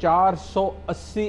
480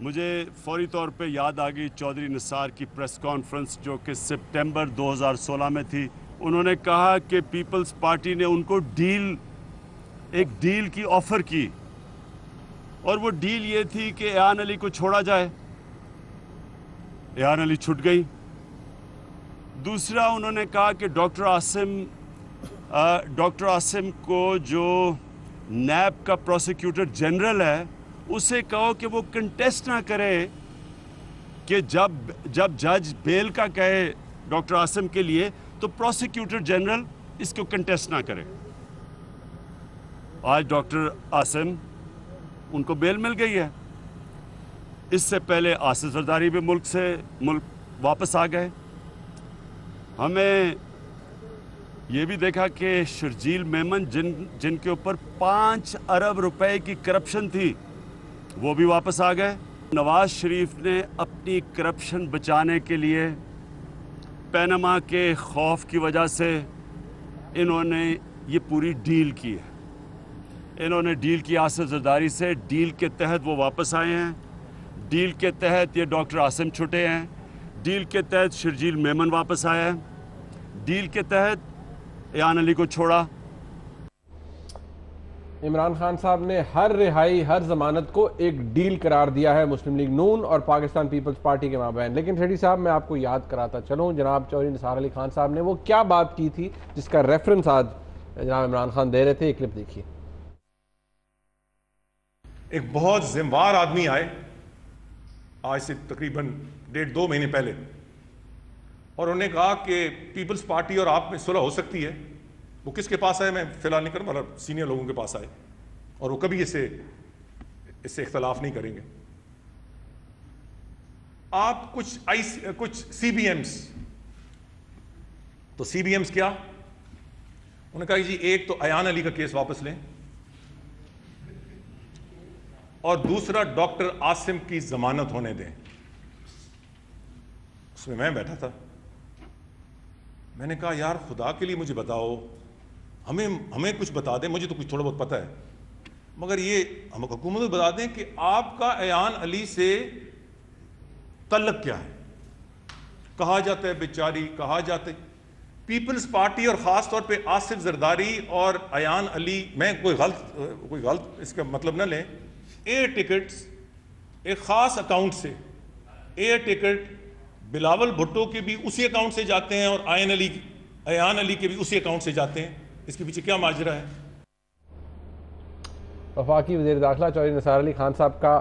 مجھے فوری طور پہ یاد آ گئی چودھری نثار کی پریس کانفرنس جو کہ سپٹمبر 2016 میں تھی. انہوں نے کہا کہ پیپلز پارٹی نے ان کو ایک ڈیل کی آفر کی اور وہ ڈیل یہ تھی کہ ایان علی کو چھوڑا جائے. ایان علی چھٹ گئی. دوسرا انہوں نے کہا کہ ڈاکٹر عاصم کو جو نیب کا پروسیکیوٹر جنرل ہے اسے کہو کہ وہ کنٹیسٹ نہ کرے کہ جب جج بیل کا کہے ڈاکٹر عاصم کے لیے تو پروسیکیوٹر جنرل اس کو کنٹیسٹ نہ کرے. آج ڈاکٹر عاصم ان کو بیل مل گئی ہے. اس سے پہلے آصف زرداری بھی ملک واپس آ گئے. ہمیں یہ بھی دیکھا کہ شرجیل میمن جن کے اوپر 5 ارب روپے کی کرپشن تھی وہ بھی واپس آ گئے. نواز شریف نے اپنی کرپشن بچانے کے لیے پینما کے خوف کی وجہ سے انہوں نے یہ پوری ڈیل کی ہے. انہوں نے ڈیل کی آصف زرداری سے. ڈیل کے تحت وہ واپس آئے ہیں. ڈیل کے تحت یہ ڈاکٹر عاصم چھٹے ہیں. ڈیل کے تحت شرجیل میمن واپس آیا ہے. ڈیل کے تحت ایان علی کو چھوڑا. عمران خان صاحب نے ہر رہائی ہر ضمانت کو ایک ڈیل قرار دیا ہے مسلم لیگ نون اور پاکستان پیپلز پارٹی کے مابین. لیکن شیٹی صاحب میں آپ کو یاد کراتا چلوں جناب چودھری نثار علی خان صاحب نے وہ کیا بات کی تھی جس کا ریفرنس آج جناب عمران خان دے رہے تھے. ایک کلپ دیکھیے. ایک بہت ذمہ آدمی آئے آج سے تقریباً 1.5-2 مہینے پہلے اور انہوں نے کہا کہ پیپلز پارٹی اور آپ میں صلح ہو سکتی ہے. وہ کس کے پاس آئے میں فی الحال نہیں کروں مگر سینئر لوگوں کے پاس آئے اور وہ کبھی اس سے اختلاف نہیں کریں گے. آپ کچھ سی بی ایمز تو سی بی ایمز کیا انہوں نے کہا جی ایک تو ایان علی کا کیس واپس لیں اور دوسرا ڈاکٹر عاصم کی ضمانت ہونے دیں. اس میں بیٹھا تھا. میں نے کہا یار خدا کے لیے مجھے بتاؤ ہمیں کچھ بتا دیں. مجھے تو کچھ تھوڑا بہت پتہ ہے مگر یہ ہم حکومت کو بتا دیں کہ آپ کا ایان علی سے تعلق کیا ہے. کہا جاتا ہے بیچاری کہا جاتا ہے پیپلز پارٹی اور خاص طور پہ آصف زرداری اور ایان علی میں کوئی غلط اس کا مطلب نہ لیں. ایئر ٹکٹس ایک خاص اکاؤنٹ سے ایئر ٹکٹ بلاول بھٹو کے بھی اسی اکاؤنٹ سے جاتے ہیں اور ایان علی کے بھی اسی اکاؤنٹ سے جاتے ہیں. اس کے پیچھے کیا ماجرا ہے؟ وفاقی وزیر داخلہ چودھری نثار علی خان صاحب کا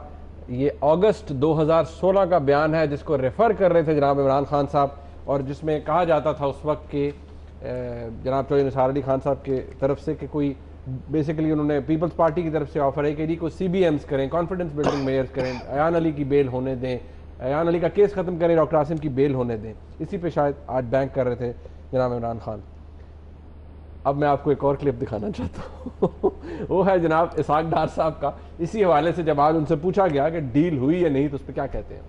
یہ اگست 2016 کا بیان ہے جس کو ریفر کر رہے تھے جناب عمران خان صاحب اور جس میں کہا جاتا تھا اس وقت کہ جناب چودھری نثار علی خان صاحب کے طرف سے کہ کوئی بیسیکلی انہوں نے پیپلز پارٹی کی طرف سے آفر ہے کہ جی کوئی سی بی ایمز کریں کانفیڈنس بلڈنگ میئرز کریں ایان علی کی بیل ہونے دیں ایان علی کا کیس ختم کریں ڈاکٹر عاصم کی بیل ہونے دیں. اسی پہ شاید آج بینک کر رہے تھے جناب عمران خان. اب میں آپ کو ایک اور کلپ دکھانا چاہتا ہوں وہ ہے جناب اسحاق ڈار صاحب کا. اسی حوالے سے جب آج ان سے پوچھا گیا کہ ڈیل ہوئی یا نہیں تو اس پہ کیا کہتے ہیں.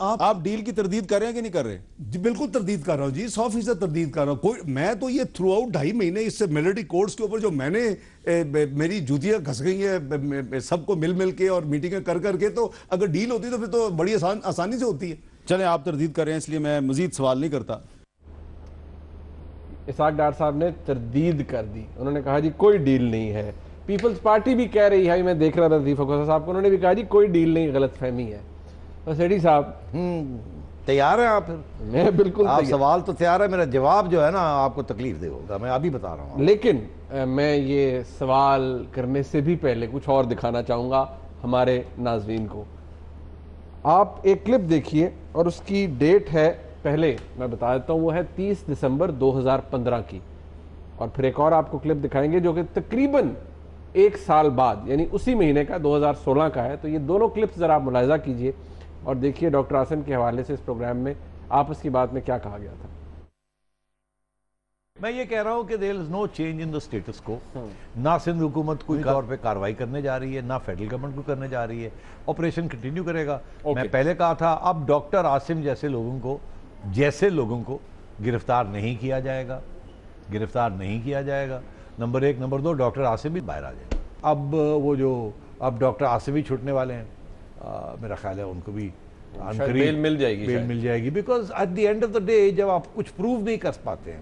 آپ ڈیل کی تردید کر رہے ہیں کہ نہیں کر رہے؟ جی بالکل تردید کر رہا ہوں جی 100% تردید کر رہا ہوں. میں تو یہ تھرو آؤٹ 2.5 مہینے اس سے ملٹری کورٹس کے اوپر جو میں نے میری جوتیاں گھس گئی ہیں سب کو مل کے اور میٹنگیں کر کے تو اگر ڈیل ہوتی تو پھر تو بڑی آسانی سے ہوتی ہے. چلیں آپ تردید کر رہے ہیں اس لیے میں مزید سوال نہیں کرتا. اسحاق ڈار صاحب نے تردید کر دی. انہوں نے کہا جی کوئی ڈیل نہیں ہے. پیپلز پارٹی بھی کہہ رہی ہے. میں دیکھ رہا تھا لطیف اکوثر صاحب کو انہوں نے بھی کہا جی کوئی ڈیل نہیں غلط فہمی ہے. سیٹھی صاحب تیار ہیں آپ؟ پھر میں بالکل آپ سوال تو تیار ہے میرا جواب جو ہے نا آپ کو تکلیف دے ہوگا میں ابھی بتا رہا ہوں. لیکن میں یہ سوال کرنے سے بھی پہلے کچھ اور دکھانا چاہوں گا ہمارے ناظرین کو. آپ ایک کلپ دیکھیے اور اس کی ڈیٹ ہے پہلے میں بتا دیتا ہوں وہ ہے 30 دسمبر 2015 کی اور پھر ایک اور آپ کو کلپ دکھائیں گے جو کہ تقریباً 1 سال بعد یعنی اسی مہینے کا 2016 کا ہے. تو یہ دونوں کلپس ذرا آپ ملاحظہ کیجئے اور دیکھیے ڈاکٹر عاصم کے حوالے سے اس پروگرام میں آپس کی بات میں کیا کہا گیا تھا. میں یہ کہہ رہا ہوں کہ there is no change in the status quo. نہ سندھ حکومت کوئی طور پہ کارروائی کرنے جا رہی ہے نہ فیڈرل گورنمنٹ کو کرنے جا رہی ہے. آپریشن کنٹینیو کرے گا. میں پہلے کہا تھا اب ڈاکٹر عاصم جیسے لوگوں کو گرفتار نہیں کیا جائے گا. نمبر 1. نمبر 2 ڈاکٹر عاصم بھی باہر آ جائے گا. اب ڈاکٹر عاصم بھی چھوٹنے والے ہیں. میرا خیال ہے ان کو بھی بیل مل جائے گی، بیل مل جائے گی، because at the end of the day جب آپ کچھ پروو نہیں کر پاتے ہیں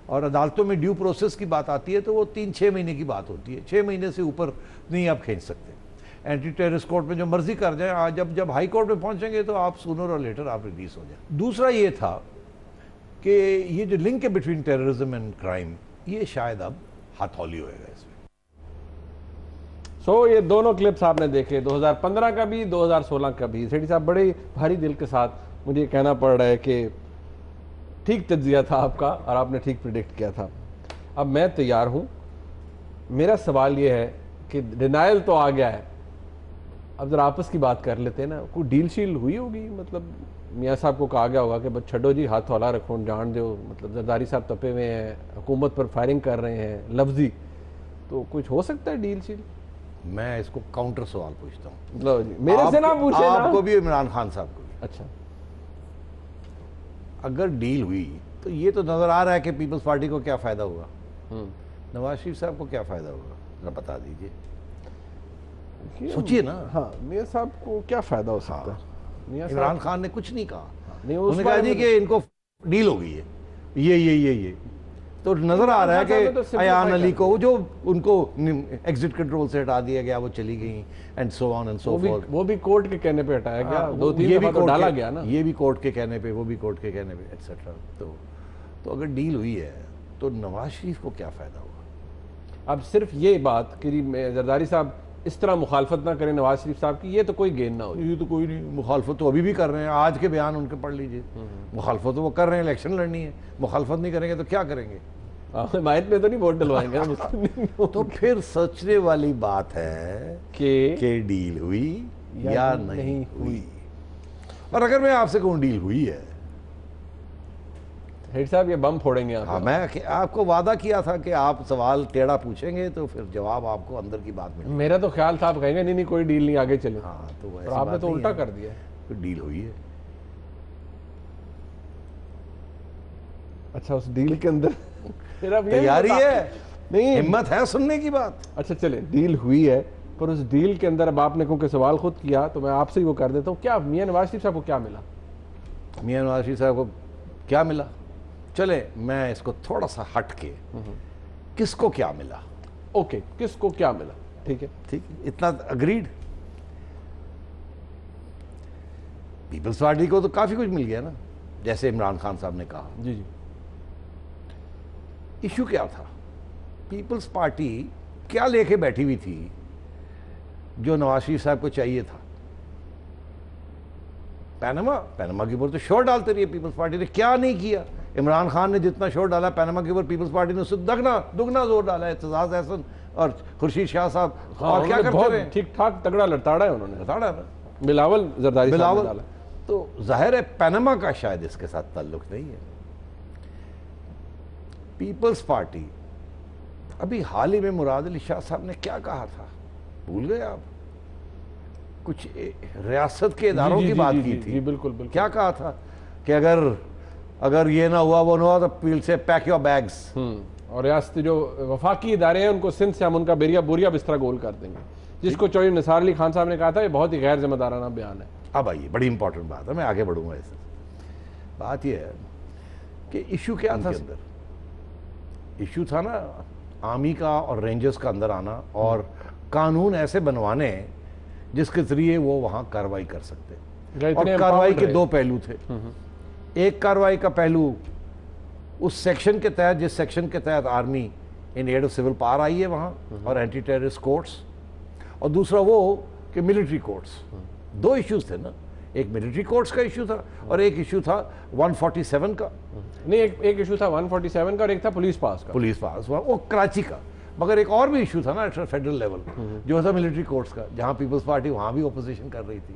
اور عدالتوں میں ڈیو پروسیس کی بات آتی ہے تو وہ 3-6 مہینے کی بات ہوتی ہے، 6 مہینے سے اوپر نہیں آپ کھینچ سکتے. اینٹی ٹیررسٹ کورٹ میں جو مرضی کر جائیں، جب ہائی کورٹ میں پہنچیں گے تو آپ سونر اور لیٹر آپ ریلیز ہو جائیں. دوسرا یہ تھا کہ یہ جو لنک ہے بٹوین ٹیررزم اینڈ کرائم، یہ شاید اب ہتھولی ہوئے گا اس میں. سو یہ دونوں کلپس آپ نے دیکھے، 2015 کا بھی 2016 کا بھی. سیٹھی صاحب بڑے بھاری دل کے ساتھ مجھے یہ کہنا پڑ رہا ہے کہ ٹھیک تجزیہ تھا آپ کا اور آپ نے ٹھیک پریڈکٹ کیا تھا. اب میں تیار ہوں. میرا سوال یہ ہے کہ ڈینائل تو آ گیا ہے، اب ذرا آپس کی بات کر لیتے ہیں نا. کوئی ڈیل شیل ہوئی ہوگی؟ مطلب میاں صاحب کو کہا گیا ہوگا کہ بس چھڈو جی، ہاتھ ہلا رکھو، جان دو. مطلب زرداری صاحب تپے ہوئے ہیں، حکومت پر فائرنگ کر رہے ہیں لفظی، تو کچھ ہو سکتا ہے ڈیل شیل؟ میں اس کو کاؤنٹر سوال پوچھتا ہوں. لو جی، میرے سے نہ پوچھیں نا. آپ کو بھی، عمران خان صاحب کو بھی. اچھا، اگر ڈیل ہوئی تو یہ تو نظر آ رہا ہے کہ پیپلز پارٹی کو کیا فائدہ ہوگا، نواز شریف صاحب کو کیا فائدہ ہوگا، ذرا بتا دیجئے. سوچئے نا. ہاں، میاں صاحب کو کیا فائدہ ہو سکتا ہے؟ عمران خان نے کچھ نہیں کہا، نہیں، انہوں نے کہا جی کہ ان کو ڈیل ہو گئی ہے، یہ تو نظر آ رہا ہے کہ ایان علی کو جو ان کو ایگزٹ کنٹرول سے ہٹا دیا گیا، وہ چلی گئی and so on and so forth. وہ بھی کورٹ کے کہنے پہ ہٹایا گیا، 2-3 دفعہ تو ڈالا گیا نا. یہ بھی کورٹ کے کہنے پہ، وہ بھی کورٹ کے کہنے پہ ایٹسیٹرا. تو اگر ڈیل ہوئی ہے تو نواز شریف کو کیا فائدہ ہوگا؟ اب صرف یہ بات کہ زرداری صاحب اس طرح مخالفت نہ کریں نواز شریف صاحب کی، یہ تو کوئی گین نہ ہو. یہ تو کوئی نہیں، مخالفت تو ابھی بھی کر رہے ہیں. آج کے بیان ان کے پڑھ لیجئے. مخالفت تو وہ کر رہے ہیں، الیکشن لڑنی ہے. مخالفت نہیں کریں گے تو کیا کریں گے؟ حمایت میں تو نہیں ووٹ ڈلوائیں گے. تو پھر سوچنے والی بات ہے کہ ڈیل ہوئی یا نہیں ہوئی. اور اگر میں آپ سے کہوں ڈیل ہوئی ہے، ہیڈ صاحب یہ بم پھوڑیں گے. ہاں، میں آپ کو وعدہ کیا تھا کہ آپ سوال ٹیڑھا پوچھیں گے تو پھر جواب آپ کو اندر کی بات ملے. میرا تو خیال تھا آپ کہیں گے نہیں کوئی ڈیل نہیں، آگے چلے. ہاں، تو اور آپ نے تو الٹا کر دیا. ڈیل ہوئی ہے. اچھا، اس ڈیل کے اندر تیاری ہے، نہیں ہمت ہے سننے کی بات. اچھا چلے، ڈیل ہوئی ہے، پر اس ڈیل کے اندر اب آپ نے کیونکہ سوال خود کیا تو میں آپ سے ہی وہ کر دیتا ہوں. کیا میاں نواز شریف صاحب کو کیا ملا؟ میاں نواز شریف صاحب کو کیا ملا؟ چلے میں اس کو تھوڑا سا ہٹ کے، کس کو کیا ملا؟ اوکے، کس کو کیا ملا؟ ٹھیک ہے، اتنا اگریڈ. پیپلز پارٹی کو تو کافی کچھ مل گیا نا، جیسے عمران خان صاحب نے کہا. جی. ایشو کیا تھا؟ پیپلز پارٹی کیا لے کے بیٹھی ہوئی تھی جو نواز شریف صاحب کو چاہیے تھا؟ پیناما کے اوپر تو شور ڈالتے رہی ہے پیپلز پارٹی نے. کیا نہیں کیا؟ عمران خان نے جتنا شور ڈالا پیناما کے اوپر، پیپلز پارٹی نے اس سے دگنا زور ڈالا ہے. اعتزاز احسن اور خورشید شاہ صاحب اور کیا کرتے رہے؟ ٹھیک ٹھاک تگڑا لڑتاڑا ہے انہوں نے. لڑتاڑا بلاول زرداری صاحب نے ڈالا. تو ظاہر ہے پیناما کا شاید اس کے ساتھ تعلق نہیں ہے. پیپلز پارٹی ابھی حال ہی میں مراد علی شاہ صاحب نے کیا کہا تھا، بھول گئے آپ؟ کچھ ریاست کے اداروں کی بات کی تھی. بالکل. کیا کہا تھا کہ اگر یہ نہ ہوا وہ نہ ہوا تو پیل سے پیک یور بیگز. اور ریاستی جو وفاقی ادارے ہیں ان کو سندھ سے ہم ان کا بوریا بستر گول کر دیں گے، جس کو چوہدری نثار علی خان صاحب نے کہا تھا. یہ بہت ہی غیر ذمہ دارانہ بیان ہے. اب آئیے، بڑی امپورٹنٹ بات ہے، میں آگے بڑھوں گا. اس بات یہ ہے کہ ایشو کیا تھا؟ ایشو تھا نا آرمی کا اور رینجرز کا اندر آنا اور قانون ایسے بنوانے جس کے ذریعے وہ وہاں کارروائی کر سکتے. اور کارروائی کے 2 پہلو تھے. ایک کارروائی کا پہلو اس سیکشن کے تحت، جس سیکشن کے تحت army in aid of civil power آئی ہے وہاں، اور اینٹی ٹیررسٹ کورٹس. اور دوسرا وہ کہ ملٹری کورٹس. 2 ایشوز تھے نا، ایک ملٹری کورٹس کا ایشو تھا اور ایک ایشو تھا 147 کا. نہیں، ایک ایشو تھا 147 کا اور ایک تھا پولیس پاس کا. پولیس پاس وہ کراچی کا. مگر ایک اور بھی ایشو تھا نا فیڈرل لیول، جو تھا ملٹری کورٹس کا، جہاں پیپلز پارٹی وہاں بھی اپوزیشن کر رہی تھی.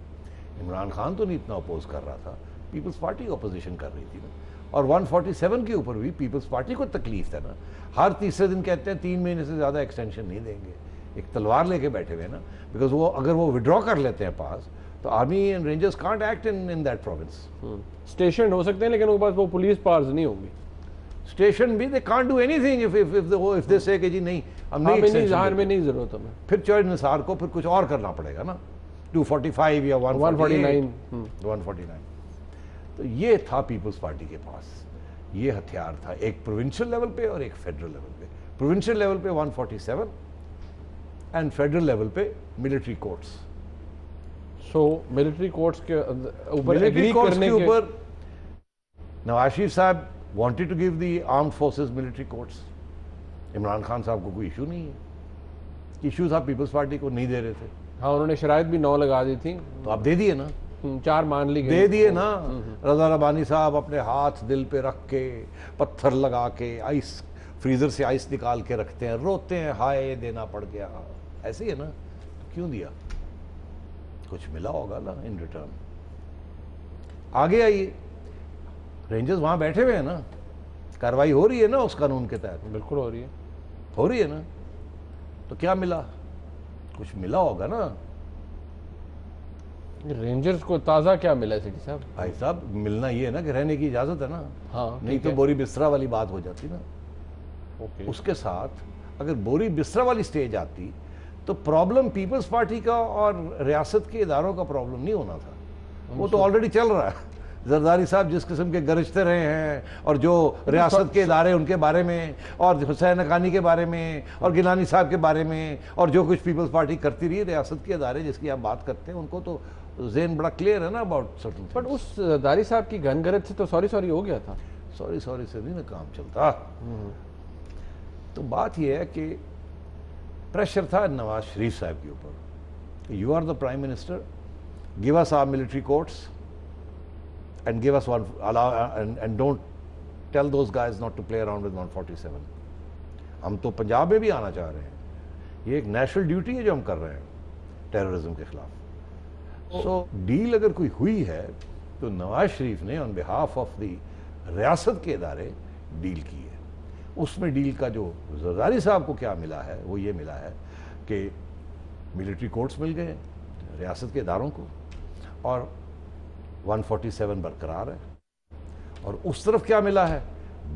عمران خان تو نہیں اتنا اپوز کر رہا تھا، پیپلز پارٹی اپوزیشن کر رہی تھی نا. اور 147 کے اوپر بھی پیپلز پارٹی کو تکلیف ہے نا. ہر تیسرے دن کہتے ہیں 3 مہینے سے زیادہ ایکسٹینشن نہیں دیں گے. ایک تلوار لے کے بیٹھے ہوئے نا، بیکاز اگر وہ وڈرا کر لیتے ہیں پاس تو army and rangers can't act in that province. Station ہو سکتے ہیں لیکن ان کے پاس وہ پولیس پاورز نہیں ہوں گی. اسٹیشن بھی they can't do any thing if they سے کہ جی نہیں ہم نہیں ظاہر میں نہیں ضرورت ہمیں. پھر چوہدری نثار کو پھر کچھ اور کرنا پڑے گا نا. 245 یا 149 149. تو یہ تھا پیپلز پارٹی کے پاس، یہ ہتھیار تھا، ایک پروونشل لیول پہ اور ایک فیڈرل لیول پہ. پروونشل لیول پہ 147 اینڈ فیڈرل لیول پہ ملٹری کورٹس. سو ملٹری کورٹس کے اوپر ملٹری ایگری کورٹس کرنے کے کے اوپر نواز شریف صاحب wanted to give the armed forces military courts. Imran Khan صاحب کو کوئی ایشو نہیں ہے، ایشو تھا پیپلز پارٹی کو، نہیں دے رہے تھے. ہاں انہوں نے شرائط بھی 9 لگا دی تھی، تو آپ دے دیے نا، 4 مان لی دے گئی. دیے نا. رضا ربانی صاحب اپنے ہاتھ دل پہ رکھ کے، پتھر لگا کے، آئس فریزر سے آئس نکال کے رکھتے ہیں، روتے ہیں ہائے دینا پڑ گیا. ایسے ہی ہے نا، کیوں دیا؟ کچھ ملا ہوگا نا ان ریٹرن. آگے آئیے، رینجرز وہاں بیٹھے ہوئے ہیں نا، کاروائی ہو رہی ہے نا اس قانون کے تحت، بالکل ہو رہی ہے نا. تو کیا ملا؟ کچھ ملا ہوگا نا. رینجرز کو تازہ کیا ملا ہے سیٹی صاحب؟ بھائی صاحب ملنا یہ ہے نا کہ رہنے کی اجازت ہے نا. ہاں نہیں تو بوری بسترا والی بات ہو جاتی نا. اوکے، اس کے ساتھ اگر بوری بسترا والی سٹیج آتی تو پرابلم پیپلز پارٹی کا اور ریاست کے اداروں کا پرابلم نہیں ہونا تھا. وہ تو آلریڈی چل رہا ہے. زرداری صاحب جس قسم کے گرجتے رہے ہیں، اور جو ریاست کے ادارے ان کے بارے میں، اور حسین حقانی کے بارے میں، اور گیلانی صاحب کے بارے میں، اور جو کچھ پیپلز پارٹی کرتی رہی، ریاست کے ادارے جس کی آپ بات کرتے ہیں ان کو تو ذہن بڑا کلیئر ہے نا اباؤٹ سرٹن. بٹ اس زرداری صاحب کی گن گرج سے تو سوری ہو گیا تھا. سوری سے نہیں نا کام چلتا. تو بات یہ ہے کہ پریشر تھا نواز شریف صاحب کے اوپر، you are the prime minister, give us our military courts and give us one, allow and don't tell those guys not to play around with 147. ہم تو پنجاب میں بھی آنا چاہ رہے ہیں، یہ ایک نیشنل ڈیوٹی ہے جو ہم کر رہے ہیں ٹیررزم کے خلاف. سو ڈیل اگر کوئی ہوئی ہے تو نواز شریف نے آن بہاف آف دی ریاست کے ادارے ڈیل کی ہے. اس میں ڈیل کا جو زرداری صاحب کو کیا ملا ہے وہ یہ ملا ہے کہ ملٹری کورٹس مل گئے ریاست کے اداروں کو، اور 147 برقرار ہے. اور اس طرف کیا ملا ہے؟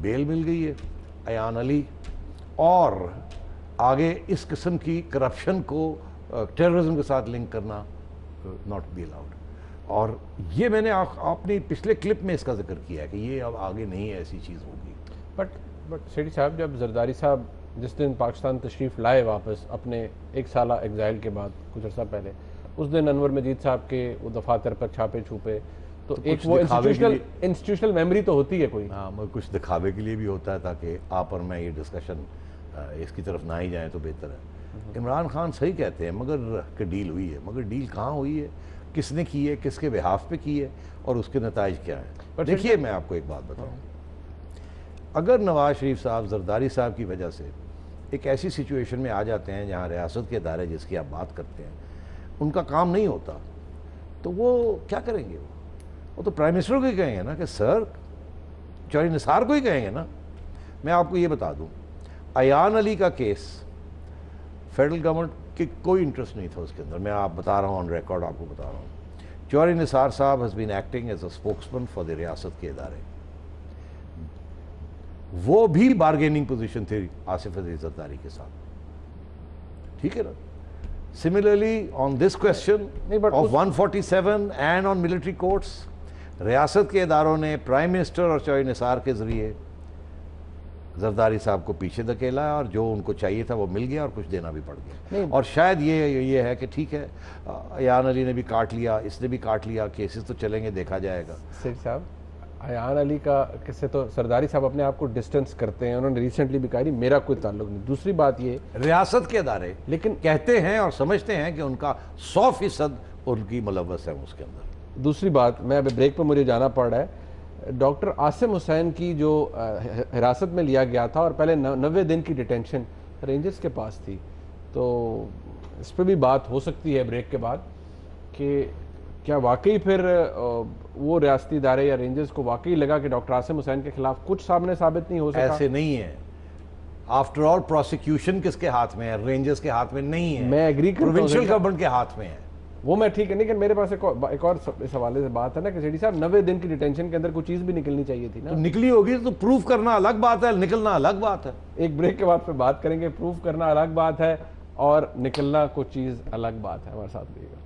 بیل مل گئی ہے ایان علی، اور آگے اس قسم کی کرپشن کو ٹیررزم کے ساتھ لنک کرنا ناٹ بی الاؤڈ. اور یہ میں نے اپنی پچھلے کلپ میں اس کا ذکر کیا ہے کہ یہ اب آگے نہیں ایسی چیز ہوگی. بٹ سیٹی صاحب جب زرداری صاحب جس دن پاکستان تشریف لائے واپس اپنے 1 سالہ ایگزائل کے بعد کچھ عرصہ پہلے، اس دن انور مجید صاحب کے وہ دفاتر پر چھاپے چھوپے، تو ایک وہ انسٹیٹیوشنل میموری تو ہوتی ہے کوئی. ہاں، کچھ دکھاوے کے لیے بھی ہوتا ہے تاکہ آپ اور میں یہ ڈسکشن اس کی طرف نہ ہی جائیں تو بہتر ہے. عمران خان صحیح کہتے ہیں مگر کہ ڈیل ہوئی ہے، مگر ڈیل کہاں ہوئی ہے، کس نے کی ہے، کس کے بہاف پہ کی ہے، اور اس کے نتائج کیا ہیں. دیکھیے میں آپ کو ایک بات بتاؤں، اگر نواز شریف صاحب زرداری صاحب کی وجہ سے ایک ایسی سچویشن میں آ جاتے ہیں جہاں ریاست کے ادارے جس کی آپ بات کرتے ہیں ان کا کام نہیں ہوتا، تو وہ کیا کریں گے؟ وہ تو پرائم منسٹر کو ہی کہیں گے نا کہ سر، چوہدری نثار کو ہی کہیں گے نا. میں آپ کو یہ بتا دوں، ایان علی کا کیس فیڈرل گورنمنٹ کی کوئی انٹرسٹ نہیں تھا اس کے اندر. میں آپ بتا رہا ہوں آن ریکارڈ، آپ کو بتا رہا ہوں، چوہدری نثار صاحب has been acting as a spokesman for the ریاست کے ادارے. وہ بھی بارگیننگ پوزیشن تھی آصف عزیز زرداری کے ساتھ، ٹھیک ہے نا. Similarly, on this question of 147 and on military courts, ریاست کے اداروں نے پرائم منسٹر اور چوہدری نثار کے ذریعے زرداری صاحب کو پیچھے دھکیلا ہے، اور جو ان کو چاہیے تھا وہ مل گیا اور کچھ دینا بھی پڑ گیا. اور شاید یہ ہے کہ ٹھیک ہے، ایان علی نے بھی کاٹ لیا، اس نے بھی کاٹ لیا، کیسز تو چلیں گے، دیکھا جائے گا. سیٹی صاحب ایان علی کا سے تو زرداری صاحب اپنے آپ کو ڈسٹنس کرتے ہیں، انہوں نے ریسنٹلی بھی کہا نہیں میرا کوئی تعلق نہیں. دوسری بات یہ، ریاست کے ادارے لیکن کہتے ہیں اور سمجھتے ہیں کہ ان کا 100% ان کی ملوث ہے اس کے اندر. دوسری بات، میں ابھی بریک پہ مجھے جانا پڑ رہا ہے، ڈاکٹر عاصم حسین کی جو حراست میں لیا گیا تھا اور پہلے 90 دن کی ڈیٹینشن رینجرز کے پاس تھی، تو اس پہ بھی بات ہو سکتی ہے بریک کے بعد کہ کیا واقعی پھر وہ ریاستی ادارے یا رینجرز کو واقعی لگا کہ ڈاکٹر عاصم حسین کے خلاف کچھ سامنے ثابت نہیں ہو سکا؟ ایسے نہیں ہے. آفٹر آل پروسیکیوشن کس کے ہاتھ میں ہے؟ رینجرز کے ہاتھ میں نہیں ہے، میں ایگری کرتا ہوں، پروونشل گورنمنٹ کے ہاتھ میں ہے. وہ میں ٹھیک ہے، لیکن میرے پاس ایک اور اس حوالے سے بات ہے نا کہ سیٹی صاحب 90 دن کی ڈیٹینشن کے اندر کوئی چیز بھی نکلنی چاہیے تھی نا. نکلی ہوگی تو پروف کرنا الگ بات ہے، نکلنا الگ بات ہے. ایک بریک کے بعد پہ بات کریں گے، پروف کرنا الگ بات ہے اور نکلنا کوئی چیز الگ بات ہے. ہمارے ساتھ رہیے گا.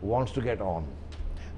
wants to get on.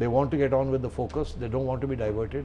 they want to get on with the focus, they don't want to be diverted.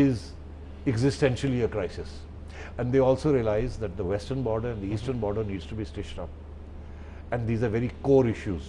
is existentially a crisis. And they also realize that the western border and the eastern border needs to be stitched up. And these are very core issues.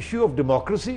issue of democracy,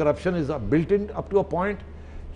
corruption is built in up to a point,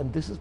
and this is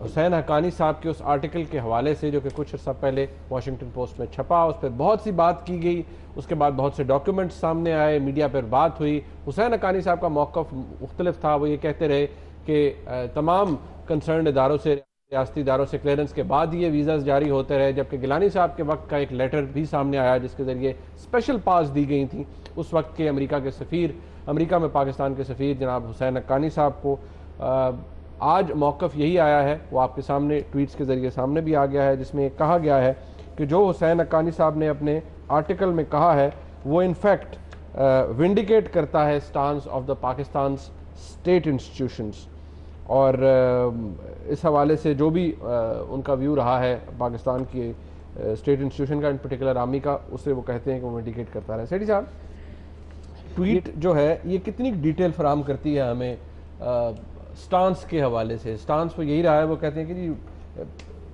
حسین حقانی صاحب کے اس article کے حوالے سے جو کہ کچھ عرصہ پہلے واشنگٹن پوسٹ میں چھپا، اس پہ بہت سی بات کی گئی، اس کے بعد بہت سے ڈاکیومنٹس سامنے آئے، میڈیا پر بات ہوئی. حسین حقانی صاحب کا موقف مختلف تھا. وہ یہ کہتے رہے کہ تمام کنسرنڈ اداروں سے، ریاستی اداروں سے کلیئرنس کے بعد یہ ویزاز جاری ہوتے رہے، جبکہ گیلانی صاحب کے وقت کا ایک لیٹر بھی سامنے آیا جس کے ذریعے اسپیشل پاس دی گئی تھیں اس وقت کے امریکہ کے سفیر، امریکہ میں پاکستان کے سفیر جناب حسین حقانی صاحب کو. آج موقف یہی آیا ہے، وہ آپ کے سامنے ٹویٹس کے ذریعے سامنے بھی آ گیا ہے، جس میں کہا گیا ہے کہ جو حسین حقانی صاحب نے اپنے آرٹیکل میں کہا ہے وہ انفیکٹ ونڈیکیٹ کرتا ہے stance of the Pakistan's state institutions. اور اس حوالے سے جو بھی ان کا ویو رہا ہے پاکستان کی اسٹیٹ انسٹیٹیوشن کا، ان پرٹیکولر آرمی کا، اسے وہ کہتے ہیں کہ وہ ونڈیکیٹ کرتا رہا. سیٹھی صاحب، ٹویٹ جو ہے یہ کتنی ڈیٹیل فراہم کرتی ہے ہمیں سٹانس کے حوالے سے؟ سٹانس وہ یہی رہا ہے، وہ کہتے ہیں کہ جی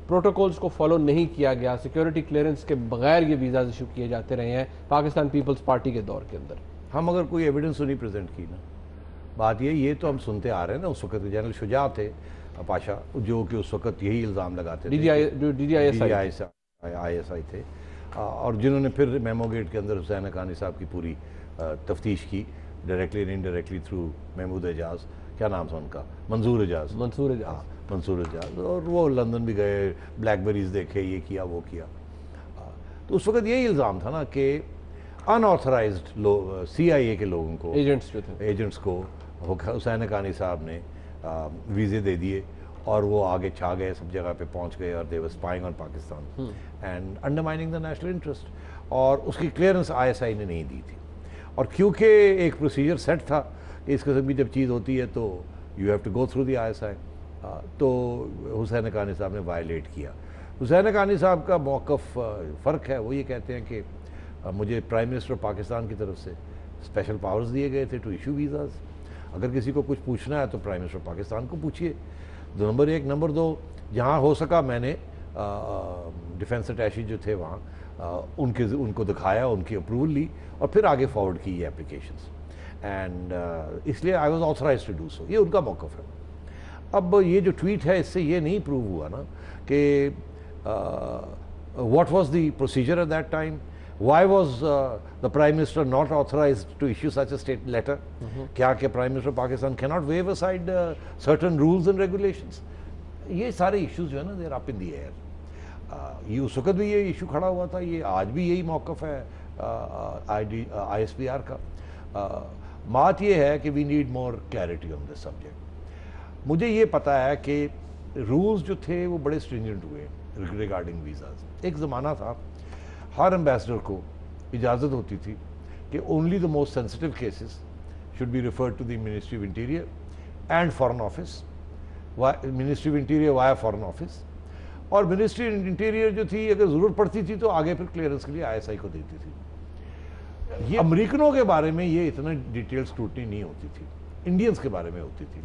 پروٹوکولز کو فالو نہیں کیا گیا، سیکیورٹی کلیئرنس کے بغیر یہ ویزاز ایشو کیے جاتے رہے ہیں پاکستان پیپلز پارٹی کے دور کے اندر. ہم اگر کوئی ایویڈنس نہیں پریزنٹ کی نا، بات یہ تو ہم سنتے آ رہے ہیں نا. اس وقت جنرل شجاع تھے پاشا، جو کہ اس وقت یہی الزام لگاتے تھے، DGISI تھے، اور جنہوں نے پھر میمو گیٹ کے اندر حسین حقانی صاحب کی پوری تفتیش کی، directly and indirectly through Mahmood Ejaz, کیا نام تھا ان کا، منصور اعجاز، اور وہ لندن بھی گئے، بلیک بیریز دیکھے، یہ کیا وہ کیا. تو اس وقت یہی الزام تھا نا کہ ان آتھرائزڈ CIA کے لوگوں کو، ایجنٹس کو حسین حقانی صاحب نے ویزے دے دیے اور وہ آگے چھا گئے، سب جگہ پہ پہنچ گئے، اور they were spying on Pakistan and undermining the national interest. اور اس کی کلیئرنس ISI نے نہیں دی تھی. اور کیونکہ ایک پروسیجر سیٹ تھا کہ اس قسم کی جب چیز ہوتی ہے تو you have to go through the ISI، تو حسین حقانی صاحب نے وائلیٹ کیا. حسین حقانی صاحب کا موقف فرق ہے. وہ یہ کہتے ہیں کہ مجھے پرائم منسٹر پاکستان کی طرف سے اسپیشل پاورز دیے گئے تھے ٹو ایشو ویزاز. اگر کسی کو کچھ پوچھنا ہے تو پرائم منسٹر پاکستان کو پوچھیے. نمبر 1. نمبر 2، جہاں ہو سکا میں نے ڈیفینس اٹیشی جو تھے وہاں ان کو دکھایا، ان کی اپروول لی اور پھر آگے فارورڈ کی یہ اپلیکیشنز. اینڈ اس لیے I was authorize to do so. یہ ان کا موقف ہے. اب یہ جو ٹویٹ ہے اس سے یہ نہیں پروو ہوا نا کہ what was the procedure at that time. Why was the Prime Minister not authorized to issue such a state letter? کیا کہ Prime Minister Pakistan cannot waive aside certain rules and regulations? یہ سارے issues جو ہے نا they are up in the air. یہ اس وقت بھی یہ ایشو کھڑا ہوا تھا، یہ آج بھی یہی موقف ہے ISPR کا. بات یہ ہے کہ we need more clarity on this subject. مجھے یہ پتا ہے کہ رولز جو تھے وہ بڑے stringent ہوئے regarding visas. ایک زمانہ تھا ہر ایمبیسڈر کو اجازت ہوتی تھی کہ only the most sensitive cases should be referred to the ministry of interior and foreign office, ministry of interior via foreign office. اور منسٹری آف انٹیریئر جو تھی اگر ضرورت پڑتی تھی تو آگے پھر کلیئرنس کے لیے ISI کو دیتی تھی. یہ امریکنوں کے بارے میں یہ اتنا ڈیٹیل اسکروٹنی نہیں ہوتی تھی، انڈینس کے بارے میں ہوتی تھی.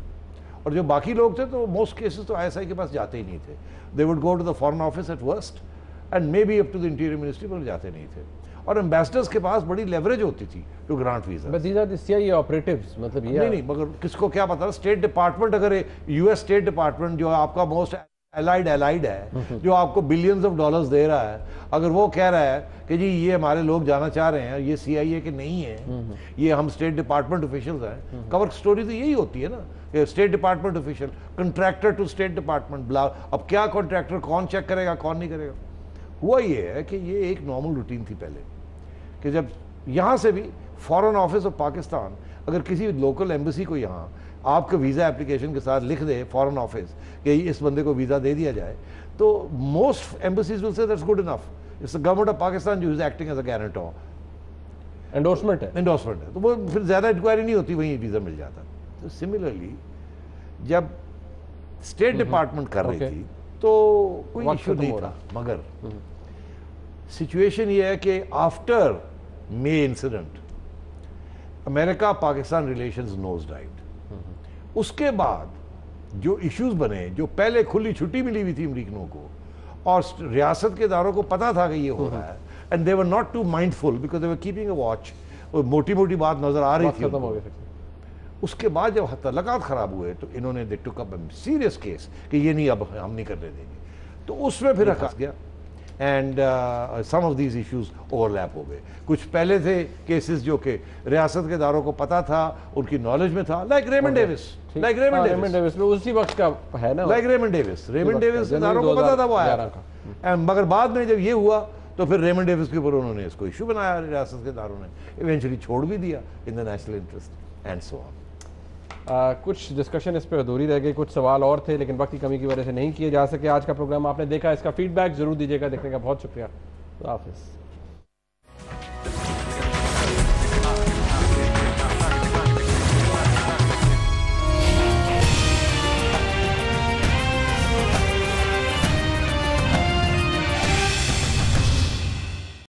اور جو باقی لوگ تھے تو موسٹ کیسز تو ISI کے پاس جاتے ہی نہیں تھے. They would go to the foreign office at worst and may be up to the interior ministry, پر جاتے نہیں تھے. اور ایمبیسڈرز کے پاس بڑی لیوریج ہوتی تھی to grant visa. But these are the CIA operatives, مطلب یہ نہیں مگر کس کو کیا پتا. اسٹیٹ ڈپارٹمنٹ، اگر US اسٹیٹ ڈپارٹمنٹ جو آپ کا موسٹ الائڈ ہے، جو آپ کو بلینز آف ڈالرز دے رہا ہے، اگر وہ کہہ رہا ہے کہ جی یہ ہمارے لوگ جانا چاہ رہے ہیں، یہ CIA کے نہیں ہیں، یہ ہم اسٹیٹ ڈپارٹمنٹ آفیشلز ہیں، کور سٹوری تو یہی ہوتی ہے نا کہ state department official contractor to state department بلا. اب کیا کنٹریکٹر کون چیک کرے گا کون نہیں کرے گا. ہوا یہ ہے کہ یہ ایک نارمل روٹین تھی پہلے کہ جب یہاں سے بھی فارن آفس آف پاکستان اگر کسی لوکل ایمبیسی کو یہاں آپ کا ویزا اپلیکیشن کے ساتھ لکھ دے فارن آفس کہ اس بندے کو ویزا دے دیا جائے، تو most embassies will say that's good enough. It's the government of Pakistan جو is acting as a guarantor. Endorsement ہے تو وہ پھر زیادہ انکوائری نہیں ہوتی، وہیں ویزا مل جاتا. تو سملرلی جب اسٹیٹ ڈپارٹمنٹ کر رہی تھی تو کوئی ایشو نہیں تھا. مگر سچویشن یہ ہے کہ آفٹر مے انسیڈنٹ امریکہ پاکستان ریلیشنز نوز ڈائیوڈ. اس کے بعد جو ایشوز بنے، جو پہلے کھلی چھٹی ملی ہوئی تھی امریکنوں کو اور ریاست کے اداروں کو پتا تھا کہ یہ ہو رہا ہے، and they were not too mindful because they were keeping a watch. موٹی موٹی بات نظر آ رہی تھی، اس کے بعد جب تعلقات خراب ہوئے تو انہوں نے دے ٹک اپ سیریس کیس کہ یہ نہیں اب ہم نہیں کرنے دیں گے, تو اس میں پھر پھنس گیا and some of these issues overlap ہو گئے. کچھ پہلے تھے کیسز جو کہ ریاست کے اداروں کو پتا تھا, ان کی نالج میں تھا, لائک ریمنڈ ڈیوس, اسی وقت کا ہے نا, لائک ریمنڈ ڈیوس اداروں کو پتا تھا وہ آیا, مگر بعد میں جب یہ ہوا تو پھر ریمنڈ ڈیوس کے اوپر انہوں نے اس کو ایشو بنایا ریاست کے اداروں نے, ایونچولی چھوڑ بھی دیا ان دا نیشنل انٹرسٹ اینڈ سو آن. کچھ ڈسکشن اس پہ ادھوری رہ گئی, کچھ سوال اور تھے لیکن وقت کی کمی کی وجہ سے نہیں کیے جا سکے. آج کا پروگرام آپ نے دیکھا, اس کا فیڈ بیک ضرور دیجیے گا. دیکھنے کا بہت شکریہ. خدا حافظ.